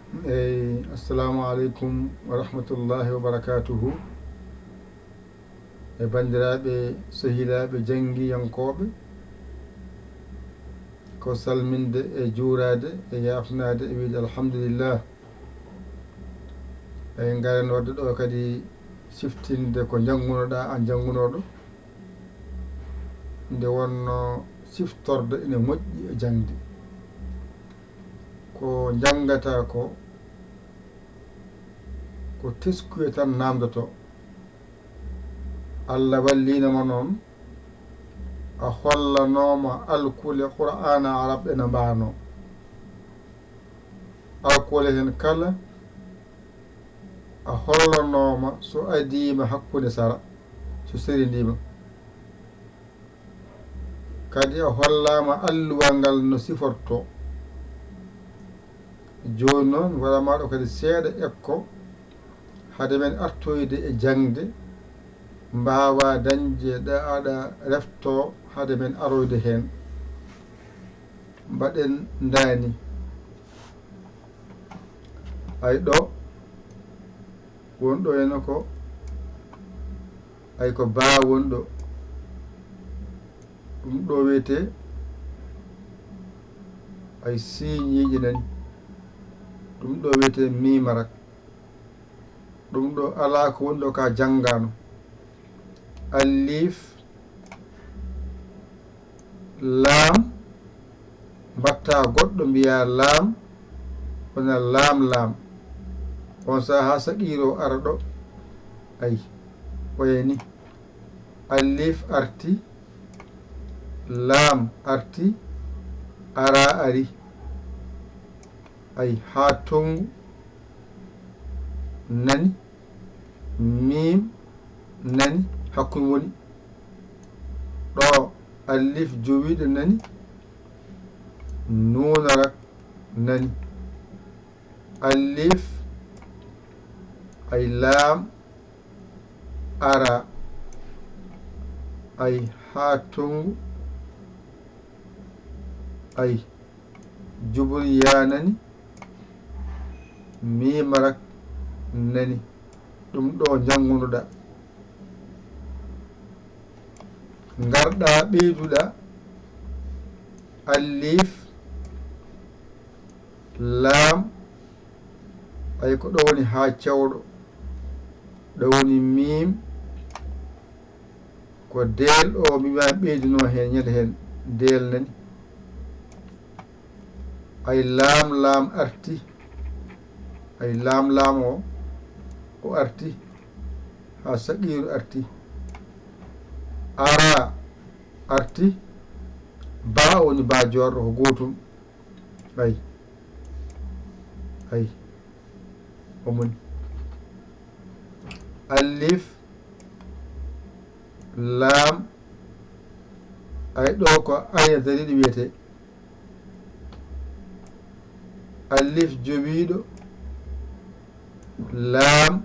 assalamu aleykum wa rahmatullahi wa barakatuhu e bandiraɓe sehilaɓe jangguiyankoɓe ko salminde e juurade e yafnade e wiide alhamdulillah e garen wadde ɗo kadi siftinde ko janggunoɗa an janggunoɗo nde wonno siftorde ene moƴƴi e jangde ko jangata ko teskuye tan namdoto Allah wallinoma noon a hollanoma alkule qur'ana arab ene mbano alkule hen kala a hollanoma so adima hakkude sara so seridima kadi a hollama alluwal ngal no siforto joni noon waɗamaɗo kadi seeɗa ekko hade men artoyde e jangde mbawa dañde ɗa aɗa refto hade men aroyde hen mbaɗen dani ay ɗo wonɗo ene ko ay ko baa wonɗo ɗum ɗo wiyete ay siñiji nani ɗum ɗo wiyete mimarak ɗum ɗo ala ko woni ɗo ka janggano alif laam mbatta goɗɗo mbiya laam wona laam on saha saɗiro ara ɗo ayi oyeni alif arti laam arti ara ari ayi ha tongu nani mim nani hakkude woni ɗo alif jowiɗo nani nunarak nani alif ay laam ara ay ha tongu ay juburiya nani mimarak nani ɗum ɗo jangunoɗa garɗa ɓeyduɗa alif laam ay ko ɗo woni ha cewɗo ɗo woni mim ko del o mimami ɓeyduno hen ñande hen del nani ay laam arti ay laam o arti ha saqiru arti ara arti ba woni ba jorɗo ko gotum ay omoni alif laam ay ɗo ko aya dariɗo wiyete alif jowiɗo laam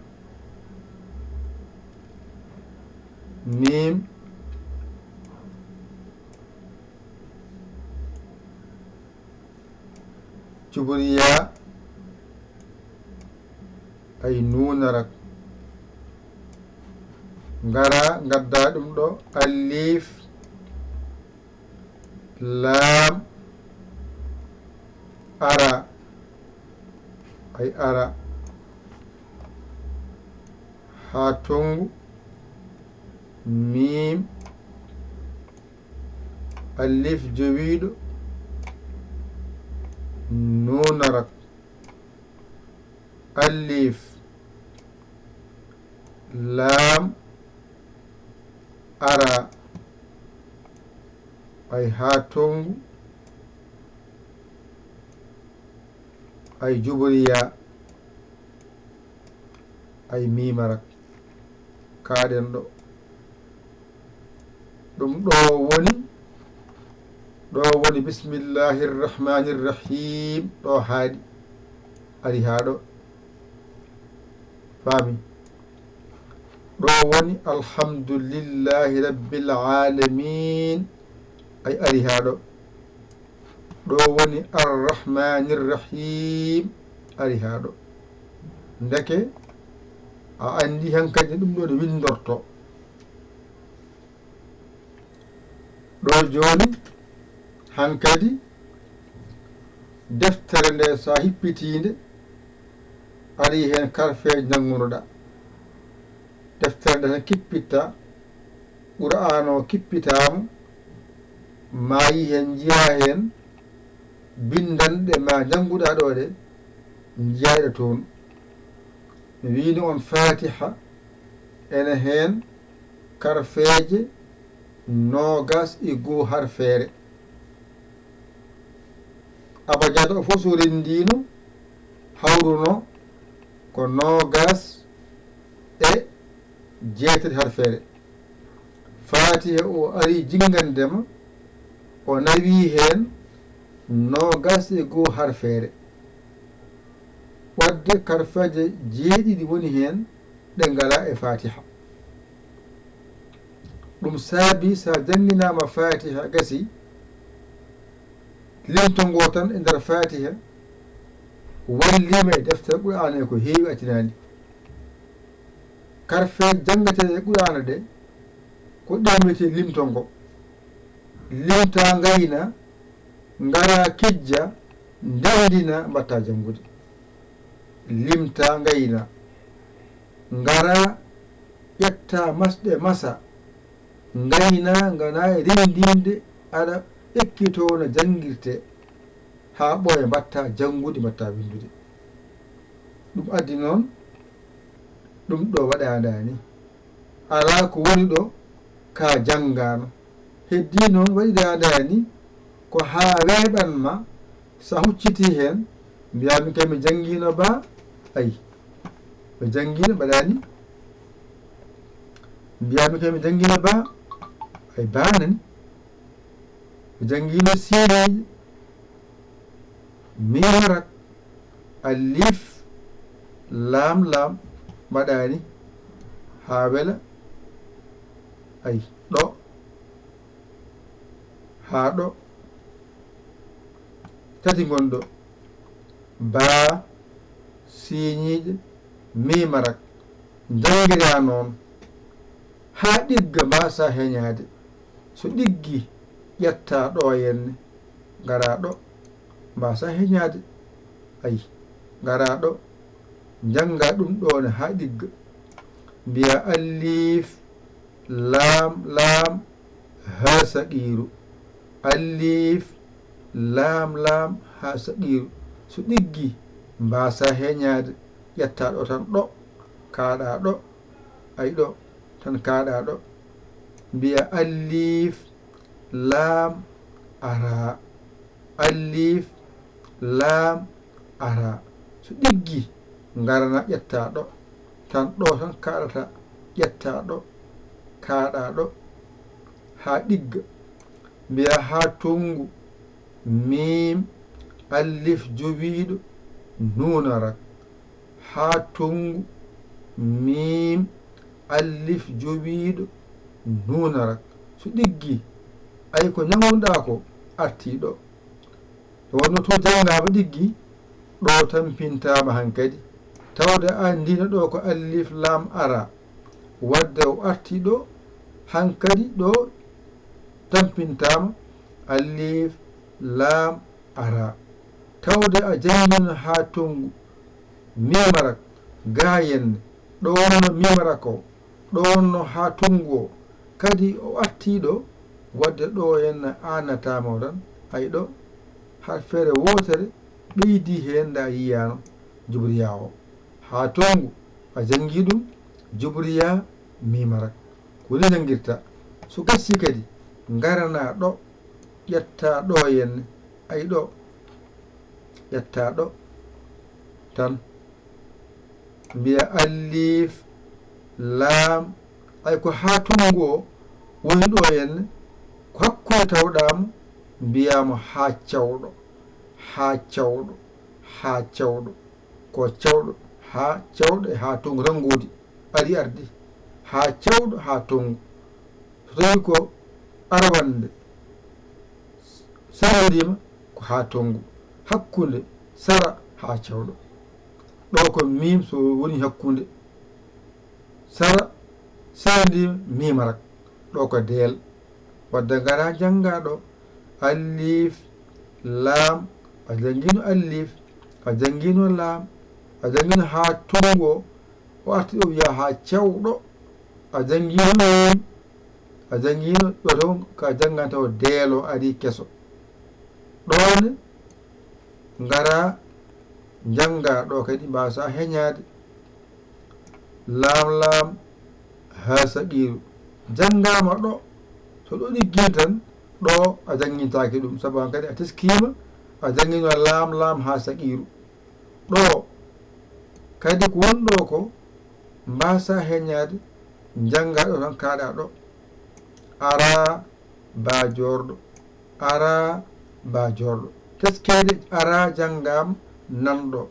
mim cuburiya ay nunarak ngara gadda ɗum ɗo alif laam ara ay ara ha tongu mim alif jowiɗo nunarak alif laam ara ay ha tongu ay juburiya ay mimarak kaɗen ɗo ɗum ɗo woni bismillahi rrahmani rrahim ɗo haaɗi ari ha ɗo faami ɗo woni alhamdulillahi rabbil alamin ay ari ha ɗo woni arrahmani rrahim ari haa ɗo ndeke a andi hankadi ɗum ɗo no windorto ɗo joni hankadi deftere nde sa hippitinde ari hen karfeje janngunoɗa deftere nde tan kippitta qur'an o kippitama ma yi hen jiya hen bindanɗe ma jannguɗa ɗo ɗe jiyayɗe toon mi wini on fatiha ene hen karfeje 21 harfere abajada o fof so rendino hawruno ko 27 harfere fatiha o ari jingandema o nawi hen 21 harfere wadde karfeje 7 woni hen ɗe ngala e fatiha ɗum saabi sa jangginama fatiha gasi limtongo tan e nder fatiha wallima e deftere qur'ana e ko heewi accinani karfeje jangateɗe qur'ana ɗe ko ɗemete limtongo limta gayna ngara kijja ndendina mbatta jangude limta gayna ngara ƴetta masɗe masa gayna ngana e rendinde aɗa ekkito no jangirte ha ɓooya mbatta jangude mbatta windude ɗum addi noon ɗum ɗo waɗadani ala ko woni ɗo ka janngano heddi noon waɗidadani ko ha weeɓanma sa hucciti hen mbiyami kay mi janngino ba ayi mi janngino mbaɗani mbiyami kay mi janngino ba ay banani mi janngino sineji miwarat alif lam lam mbaɗani ha wela ay ɗo ha ɗo tati gonɗo ba siñiƴe mimarak jangira noon ha ɗigga mbasa heñade so ɗiggi ƴetta ɗo henne gara ɗo mbasa heñade ayi gara ɗo janga ɗum ɗone ha ɗigga mbiya alif lam lam ha saqiru alif lam lam ha saqiru so ɗiggi mbasa heñade ƴetta ɗo tan ɗo kaɗa ɗo ay ɗo tan kaɗa ɗo mbiya alif lam ara alif lam ara so ɗiggi garana ƴetta ɗo tan ɗo tan kaɗata ƴetta ɗo kaɗa ɗo ha ɗigga mbiya ha tongu mim alif jowiɗo nunarak ha tongu mim alif jowiɗo nunarak so ɗiggi ay ko ñaguɗa ko arti ɗo wonno to jangama ɗiggi ɗo tampintama hankadi tawde andino ɗo ko alif lam ara wadde o arti ɗo hankadi ɗo tampintama alif lam ara tawde a jangino ha tongu mimarak gayenne ɗo wonno mimarak o ɗo wonno ha tongu o kadi o artiɗo wadde ɗo henna annatama o tan ay ɗo har feere wotere ɓeydi hen nda yiyano jubriya o ha tongu a jangi ɗum jubriya mimarak koni jangirta so gassi kadi garana ɗo ƴetta ɗo henne ay ɗo ƴetta ɗo tan mbiya alif lam ay ko ha tongu o woni ɗo henne ko hakkude tawɗamo mbiyamo ha cawɗo ha cawɗo ha cawɗo ko cawɗo ha cawɗo e ha tongu tan godi ari ardi ha cawɗo ha tongu so tawi ko arwande saradima ko ha tongu hakkude sara ha cawɗo ɗo ko mim so woni hakkunde sara sendi mimarak ɗo ko del wadde ngara janga ɗo alif lam a jangino alif a jangino lam a jangino ha tungo o arti o wiya ha cewɗo a jangino mim a jangino ɗo to ka janganta o deelo ari keso ɗone ngara janga ɗo kadi mbasa heñade lam ha saqiru jangama ɗo so ɗo ɗiggi tan ɗo a jangintaki ɗum sabu han kadi a teskima a jangino lam ha saqiru ɗo kadi ko wonɗo ko mbasa heñade janga ɗo tan kaɗa ɗo ara ba jorɗo ara ba jorɗo teskede ara jangama nanɗo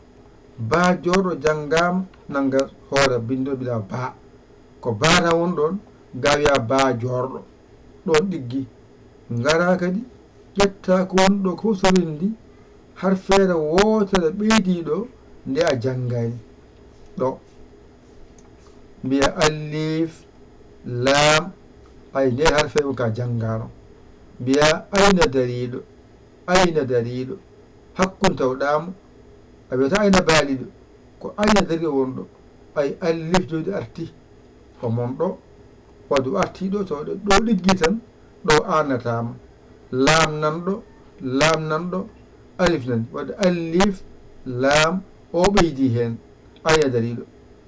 ba jorɗo jangama nanga hoore bindo bila ba ko bata won ɗon gawiya ba jorɗo ɗon ɗiggi ngara kadi ƴetta ko wonɗo ko sorindi har feere wotere ɓeydiɗo nde a janggani ɗo mbiya alif lam ay nde har feere ka janggano mbiya ayna dariɗo hakkun tawɗamo a wiyata ayna baaliɗo ko ayna dariɗo wonɗo ay alif joni arti omon ɗo wadde o arti ɗo to ɗo ɗiggi tan ɗo annatama lam nanɗo alif nani wadde alif lam o ɓeydi hen ayna dariɗo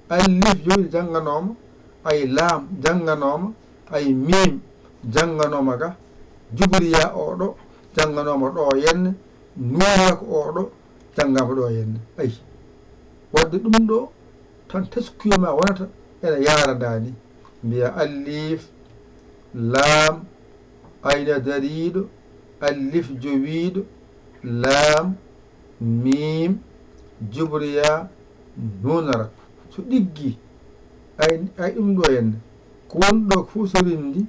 alif joni jangganoma ay lam jangganoma ay mim jangganoma ga jubriya oɗo jangganoma ɗo henne nuuna ko oɗo janggama ɗo henne ayi wadde ɗum ɗo tan teskuyoma wonata ene yaradani mbiya alif lam ayna dariɗo alif jowiɗo lam mim jubriya nunara so ɗiggi ay ɗum ɗo henne ko wonɗo ko fof sorindi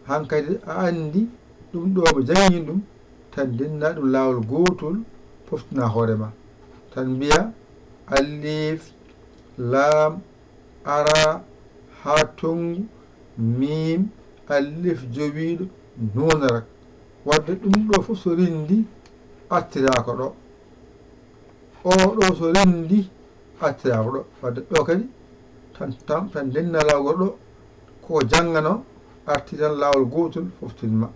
hankkadi a andi ɗum ɗo mo jangi ɗum tan dinna ɗum lawol gotol foftina hoorema tan mbiya alif lam ara ha tongu mim alif jowiɗo nunarak wadde ɗum ɗo fof so rindi attirako ɗo o ɗo so rindi attirako ɗo wadde ɗo kadi tan denna lawol ɗo ko janggano arti tan lawol gotol foftinma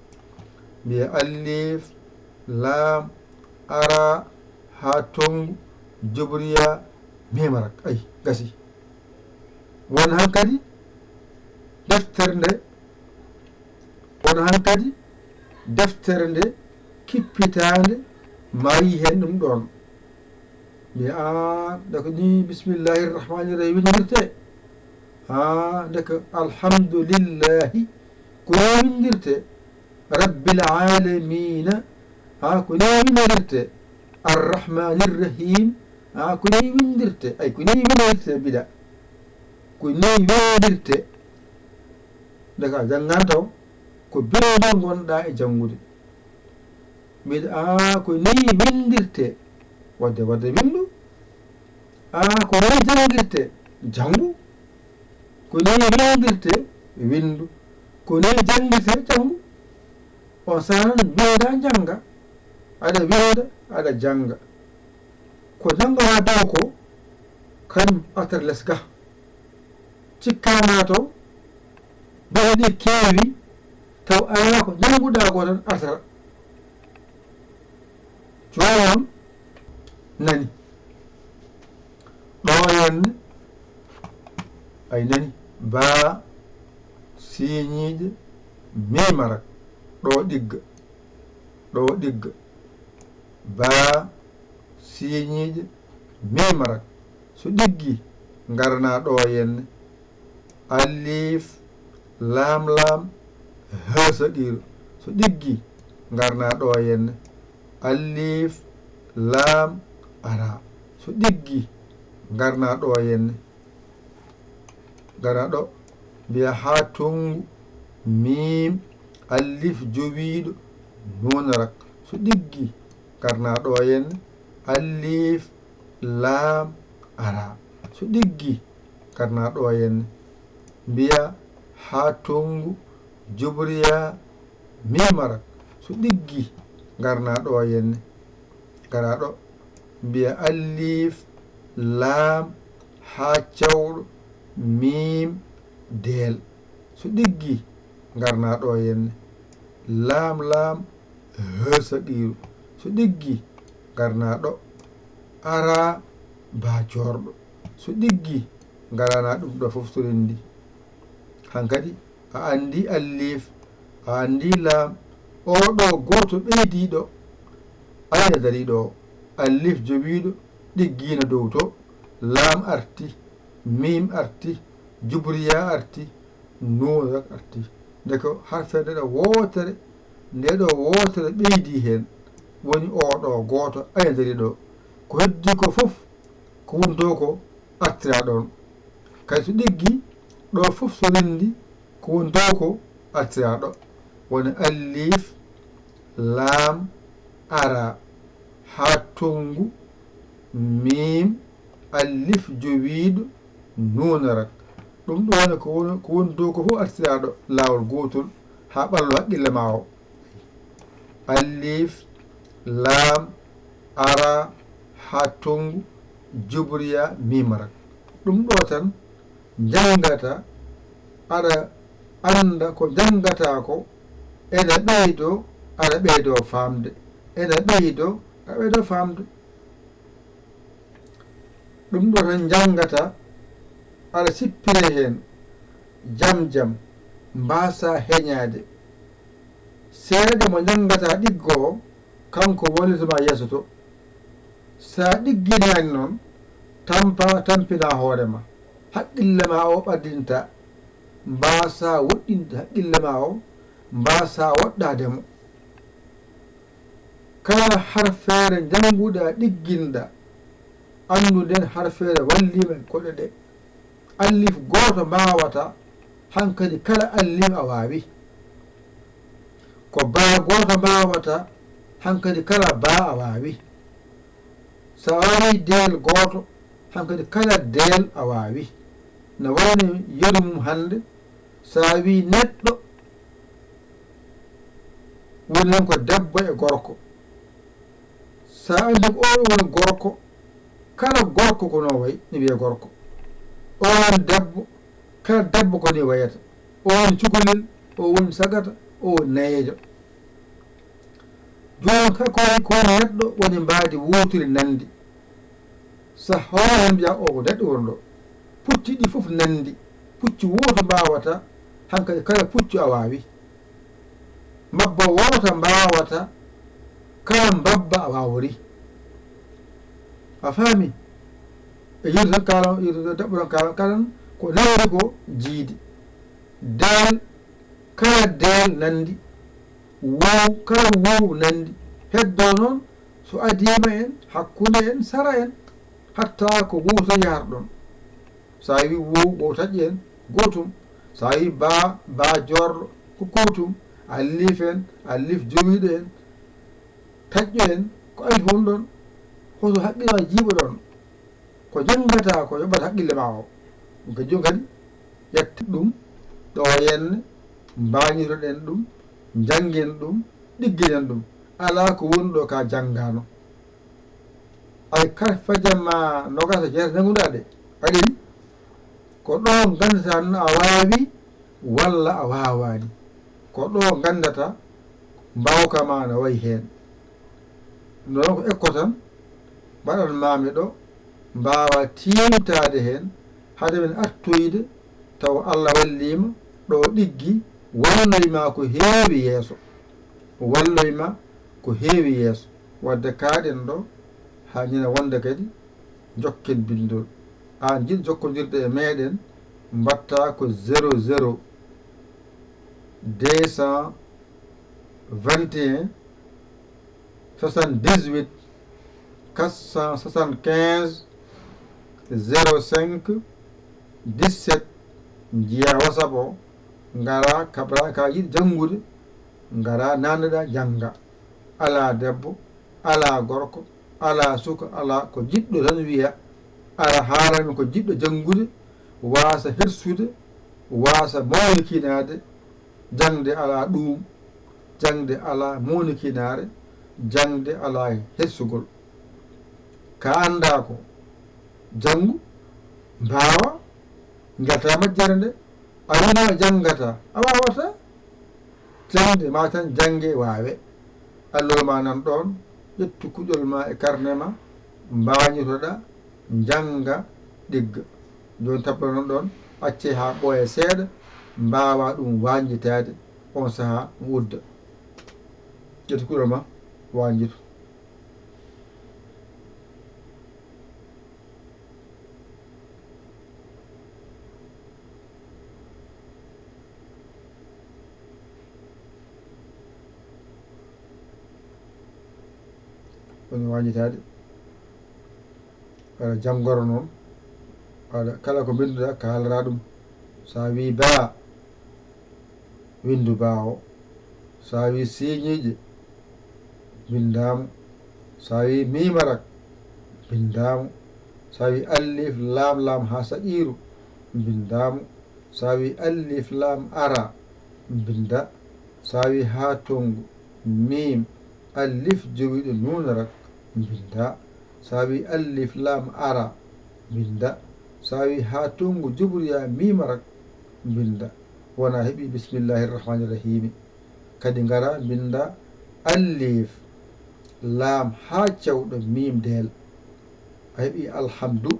mbiya alif lam ara ha tongu jobriya mimarak ay gasi won hankadi deftere nde kippitande mari hen ɗum ɗon mbiya a ndeko ni bismillahi rrahmani rrahim windirte ndeko alhamdulillahi ko ni windirte rabbil alamina ko ni windirte arrahmani rrahim ko ni windirte ay ko ni windirte mbiɗa ko ni windirte ndeko a jangan taw ko bindi gonɗa e janngude mbiɗa ko ni windirte wadde windu ko ni jangirte jangu ko ni windirte windu ko ni jangirte jangu on sanan binda janga aɗa winda aɗa janga ko janggata dow ko kañum atar less ga cikkama taw baɗi keewi taw ala ko jannguɗa ko tan atara joni nani ɗo henne ay nani ba siñiɗe mimarak ɗo ɗigga ba siñiɗe mimarak so ɗiggi garna ɗo henne alif lam ha saqiru so ɗiggi garna ɗo henne alif lam ara so ɗiggi garna ɗo henne gara ɗo mbiya ha tongu mim alif jowiɗo nunarak so ɗiggi garna ɗo henne alif lam ara so ɗiggi garna ɗo henne mbiya ha tongu jubriya mimarak so ɗiggi garna ɗo henne gara ɗo mbiya alif lam ha cawɗo mim del so ɗiggi garna ɗo henne lam lam saqiru so ɗiggi garna ɗo ara ba jorɗo so ɗiggi garana ɗum ɗo fof so rendi hankadi a andi alif a andi lam oɗo goto ɓeydiɗo ayna dariɗo alif joɓiɗo ɗiggino dow to lam arti mim arti jubriya arti nunak arti ndeko harfede ɗo wotere ndeɗo wotere ɓeydi hen woni oɗo goto ayna dariɗo ko heddi ko fof ko wonto ko artira ɗon kadi so ɗiggi ɗo fof so rendi ko wonto ko artira ɗo woni alif lam ara ha tongu mim alif jowiɗo nunarak ɗum ɗo woni ko wonto ko fof artira ɗo lawol gotol ha ɓallo haqqille ma o alif lam ara ha tongu jubriya mimarak ɗum ɗo tan jangata aɗa anda ko jangata ko ene ɓeydo aɗa ɓeydo famde ene ɓeydo aɗa ɓeydo famde ɗum ɗo tan jangata aɗa sippire hen jam jam mbasa heñade seeɗa mo jangata ɗiggo kanko wallitoma yeeso to sa ɗigginani noon tampina hoorema haqqille ma o ɓaddinta mbasa woɗɗinde haqqille ma o mbasa woɗɗademo kala harfere janguɗa ɗigginɗa andu nden harfere wallima e koɗe ɗe allif goto mbawata hankadi kala allif a wawi ko ba goto mbawata hankadi kala ba a wawi sa wawi del goto hankadi kala del a wawi no wayno yerum hande sa wi neɗɗo woni hen ko debbo e gorko sa andi ko oɗo woni gorko kala gorko kono wayi ne wiye gorko o woni debbo kala debbo koni wayata o woni cukalel o woni sagata o woni nayejo joni ko woni neɗɗo woni mbadi wutude nandi sa hoore mbiya o ko neɗɗo woni ɗo pucci ɗi fof nandi pucci woto mbawata hankadi kala puccu a wawi mbabba wota mbawata kala mbabba a wawori a faami e yirde tan kalan yirde debbo tan kalan kalan ko nandi ko jiidi del kala del nandi wow kala wow nandi heddo noon so adima en hakkude en sara en hatta ko wuto yahar ɗon sa wi wow ɓo taƴƴi en gotum sa wi ba jorɗo ko gotum alif en alif jowiɗo en taƴƴo en ko alif woni ɗon hoto haqqille ma jiiɓa ɗon ko jangata ko yoɓata haqqille ma o ɗum kadi joni kadi ƴetta ɗum ɗo henne mbañitoɗen ɗum janggen ɗum ɗigginen ɗum ala ko woni ɗo ka janggano ay karfajama nogata jeere janguɗa ɗe aɗiri ko ɗo gandata no a wawi walla a wawani ko ɗo gandata mbawkama no wayi hen non ko ekko tan mbaɗan mami ɗo mbawa timtade hen hade men attoyde taw Allah wallima ɗo ɗiggi walloyma ko heewi yeeso walloyma ko heewi yeeso wadde kaaɗen ɗo ha ñina wonde kadi jokken bindol an jiɗ jokkodirde e meɗen mbatta ko 00 221 78 475 05 17 jiya WhatsApp o ngara kabra ka yiɗi jangude ngara nanneɗa janga ala debbo ala gorko ala suka ala ko jiɗɗo tan wiya ara haalami ko jiɗɗo janngude waasa hersude waasa mawnikinade jangde ala ɗum jangde ala mawnikinare jangde ala hersugol ka anda ko jangu mbawa gata majjere nde a wina janggata a wawata jangde ma tan jange wawe allol ma nan ɗon ƴettu kuƴol ma e carnet ma mbañitoɗa janga ɗigga joni tabla non ɗon acce ha ɓooya seeɗa mbawa ɗum wanjitade on saaha wudda ƴettu kuɗol ma wanjito ɗum wanjitade aɗa janggoro noon aɗa kala ko binduɗa kalata ɗum sa wi ba windu ba o sa wi siñiƴe bindamo sa wi mimarak bindamo sa wi allif lam lam ha saqiru bindamo sa wi allif lam ara binda sa wi ha tongu mim allif jowiɗo nunarak binda sa wi allif lam ara binda sa wi ha tongu jubriya mimarak binda wona heeɓi bismillahi rrahmani rrahimi kadi gara binda allif lam ha cewɗo mim del a heeɓi alhamdu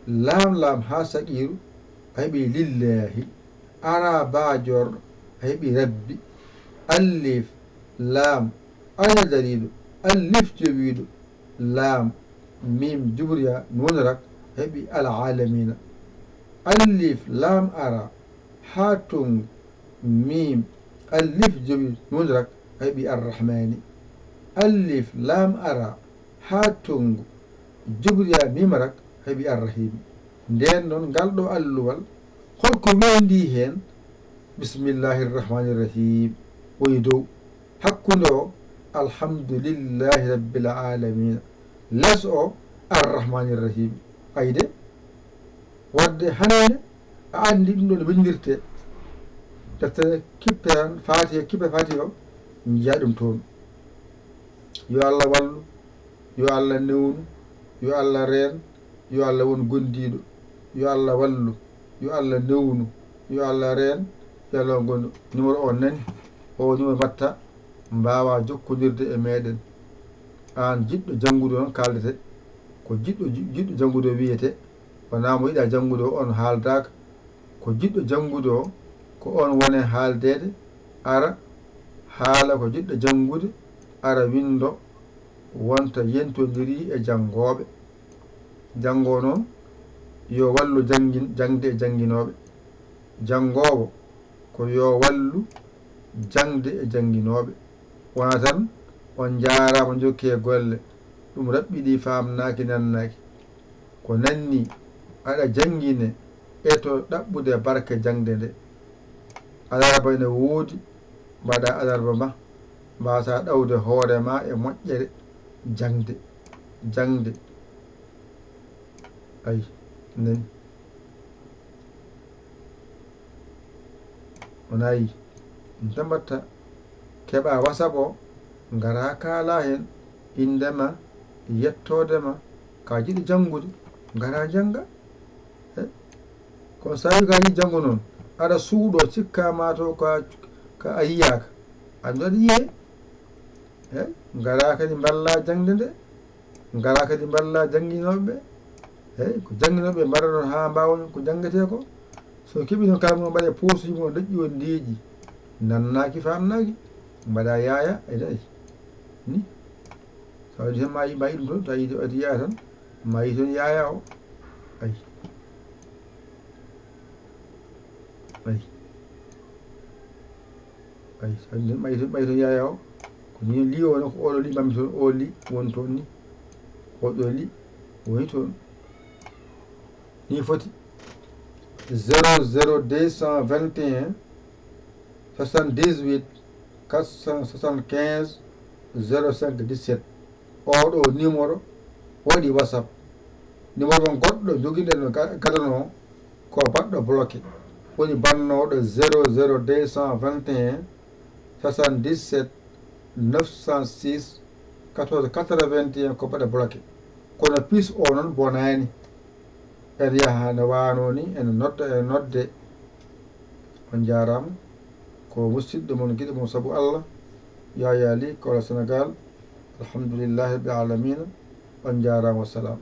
lam lam ha saqiru a heeɓi lillahi ara bajorɗo a heeɓi rabbi allif lam ala dariɗo allif jowiɗo lam mim jubriya nunarak a heeɓi alalamina allif lam ara ha tongu mim allif jowi nunarak a heeɓi arrahmani allif lam ara ha tongu jubriya mimarak a heeɓi arrahimi nden noon ngal ɗo alluwal holko wendi hen bismillahi rrahmani rrahim woni dow hakkude o alhamdulillahi rabbil alamina les o arrahmani rrahim ayde wadde hannde a andi ɗum ɗo no windirte deftere kippe tan kippe fati o jiiya ɗum toon yo Allah wallu yo Allah newnu yo Allah reen yo Allah won gondiɗo yo Allah wallu yo Allah newnu yo Allah reen yo Allah won gondo numéro o nani o numéro mbatta mbawa jokkodirde e meɗen an jiɗɗo janngude on kaldete ko jiɗɗo janngude o wiyete wona mo yiɗa janngude o on haaldaka ko jiɗɗo janngude o ko on wone haaldede ara haala ko jiɗɗo janngude ara windo wonta yentodiri e janngoɓe janngo noon yo wallu jangde e jannginoɓe janngowo ko yo wallu jangde e jannginoɓe wona tan on jarama jokki e golle ɗum raɓɓiɗi famnaki nannaki ko nanni aɗa janngine e to ɗaɓɓude barke jangde nde alarba ene woodi mbaɗa alarba ma mbasa ɗawde hoorema e moƴƴere jangde ayi nani onayi ɗum tan mbatta keɓa wasab o gara kaala hen indema yettodema ka jiɗi janngude gara jannga kono sa wi ka jiɗi janngu noon aɗa suuɗo cikkama to ka a yiyaka andu aɗa yiye gara kadi mballa jangde nde gara kadi mballa jannginoɓeɓe eyyi ko jannginoɓe mbaɗa ɗon ha mbawa ko janggete ko so keeɓi noon kala mum mbaɗe posuji mum daƴƴi on ndeeƴi nannaki famnaki mbaɗa yaaya e nayi ni so waɗi tan ma yi ɗum toon tawi waɗi yaaya tan ma yi toon yaaya o ayi so waɗi tan ɓayi toon yaaya o ko ni li o no ko oɗo li mbammi toon o li woni toon ni oɗo li woni toon ni foti 00221 78 475 05 17 oɗo numéro waɗi whatsapp numéro mon goɗɗo joguiɗen no gadano ko baɗɗo bloqué woni bannoɗo 00 221 77 906 14 81 ko baɗa bloqué kono pis o noon bonani en yaha ne wano ni ene nodda e nodde. On jarama ko musidɗo mon guiɗo mon saabu Allah Yaya Ly Kola Sénégal alhamdoulillahi rabbil alamina on jarama wassalam.